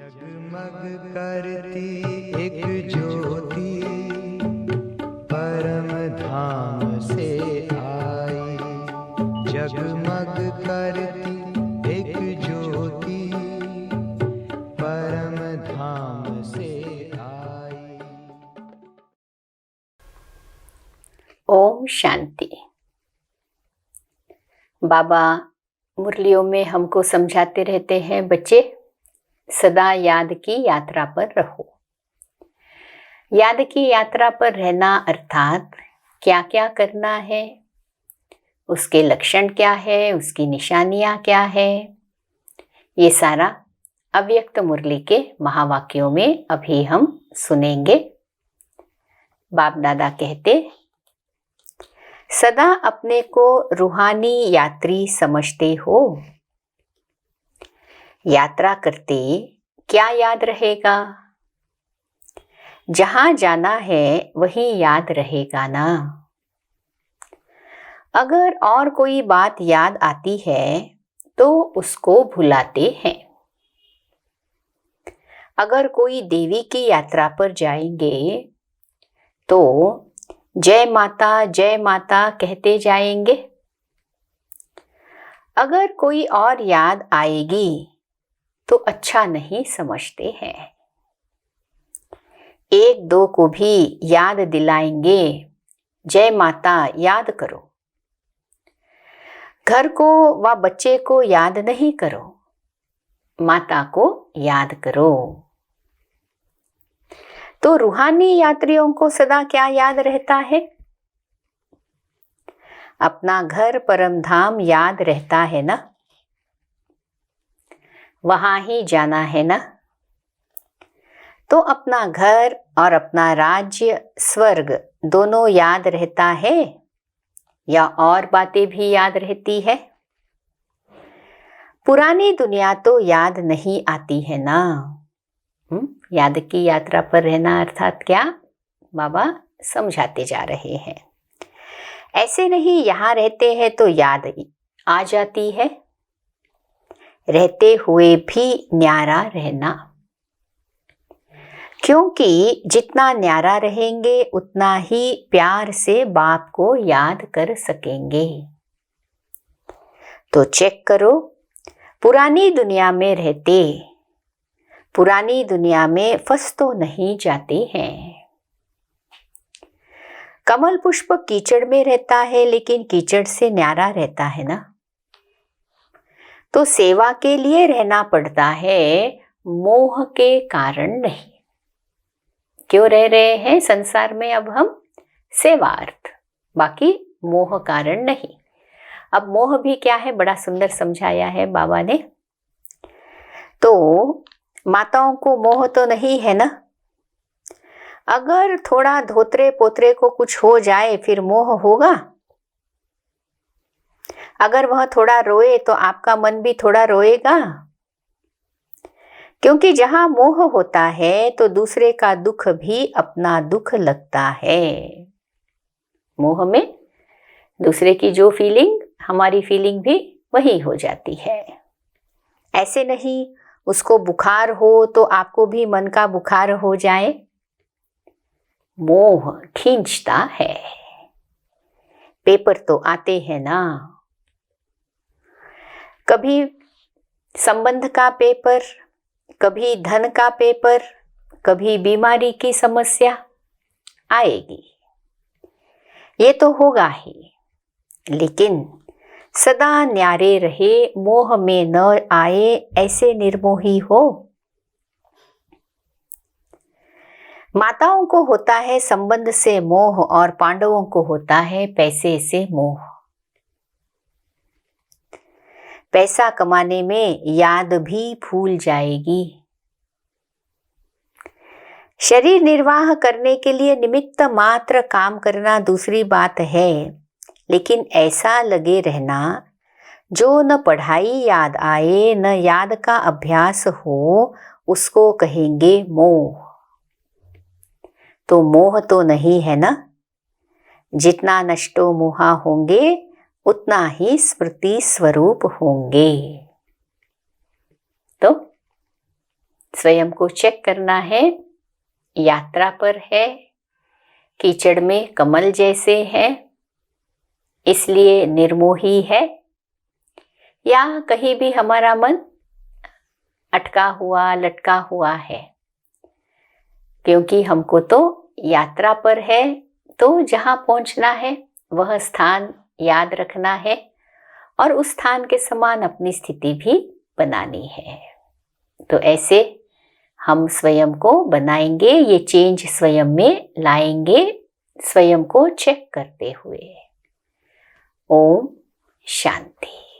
जगमग करती एक ज्योति परम धाम से आई। जगमग करती एक ज्योति परम धाम से आई। ओम शांति। बाबा मुरलियों में हमको समझाते रहते हैं, बच्चे सदा याद की यात्रा पर रहो। याद की यात्रा पर रहना अर्थात क्या क्या करना है, उसके लक्षण क्या है, उसकी निशानियां क्या है, ये सारा अव्यक्त मुरली के महावाक्यों में अभी हम सुनेंगे। बाप दादा कहते, सदा अपने को रूहानी यात्री समझते हो। यात्रा करते क्या याद रहेगा? जहां जाना है वहीं याद रहेगा ना। अगर और कोई बात याद आती है तो उसको भुलाते हैं। अगर कोई देवी की यात्रा पर जाएंगे तो जय माता कहते जाएंगे। अगर कोई और याद आएगी तो अच्छा नहीं समझते हैं। एक दो को भी याद दिलाएंगे, जय माता याद करो। घर को व बच्चे को याद नहीं करो, माता को याद करो। तो रूहानी यात्रियों को सदा क्या याद रहता है? अपना घर परम धाम याद रहता है ना, वहां ही जाना है ना। तो अपना घर और अपना राज्य स्वर्ग दोनों याद रहता है या और बातें भी याद रहती है? पुरानी दुनिया तो याद नहीं आती है ना। याद की यात्रा पर रहना अर्थात क्या, बाबा समझाते जा रहे हैं। ऐसे नहीं यहाँ रहते हैं तो याद आ जाती है, रहते हुए भी न्यारा रहना। क्योंकि जितना न्यारा रहेंगे उतना ही प्यार से बाप को याद कर सकेंगे। तो चेक करो, पुरानी दुनिया में रहते पुरानी दुनिया में फंस तो नहीं जाते हैं। कमल पुष्प कीचड़ में रहता है लेकिन कीचड़ से न्यारा रहता है ना। तो सेवा के लिए रहना पड़ता है, मोह के कारण नहीं। क्यों रह रहे हैं संसार में अब हम? सेवार्थ, बाकी मोह कारण नहीं। अब मोह भी क्या है, बड़ा सुंदर समझाया है बाबा ने। तो माताओं को मोह तो नहीं है ना। अगर थोड़ा धोत्रे पोत्रे को कुछ हो जाए फिर मोह होगा? अगर वह थोड़ा रोए तो आपका मन भी थोड़ा रोएगा। क्योंकि जहां मोह होता है तो दूसरे का दुख भी अपना दुख लगता है। मोह में दूसरे की जो फीलिंग, हमारी फीलिंग भी वही हो जाती है। ऐसे नहीं उसको बुखार हो तो आपको भी मन का बुखार हो जाए। मोह खींचता है। पेपर तो आते हैं ना, कभी संबंध का पेपर, कभी धन का पेपर, कभी बीमारी की समस्या आएगी। ये तो होगा ही, लेकिन सदा न्यारे रहे, मोह में न आए, ऐसे निर्मोही हो। माताओं को होता है संबंध से मोह और पांडवों को होता है पैसे से मोह। पैसा कमाने में याद भी भूल जाएगी। शरीर निर्वाह करने के लिए निमित्त मात्र काम करना दूसरी बात है, लेकिन ऐसा लगे रहना जो न पढ़ाई याद आए न याद का अभ्यास हो, उसको कहेंगे मोह। तो मोह तो नहीं है ना। जितना नष्टो मोहा होंगे उतना ही स्मृति स्वरूप होंगे। तो स्वयं को चेक करना है, यात्रा पर है, कीचड़ में कमल जैसे है इसलिए निर्मोही है, या कहीं भी हमारा मन अटका हुआ लटका हुआ है। क्योंकि हमको तो यात्रा पर है, तो जहाँ पहुँचना है वह स्थान याद रखना है और उस स्थान के समान अपनी स्थिति भी बनानी है। तो ऐसे हम स्वयं को बनाएंगे, ये चेंज स्वयं में लाएंगे, स्वयं को चेक करते हुए। ओम शांति।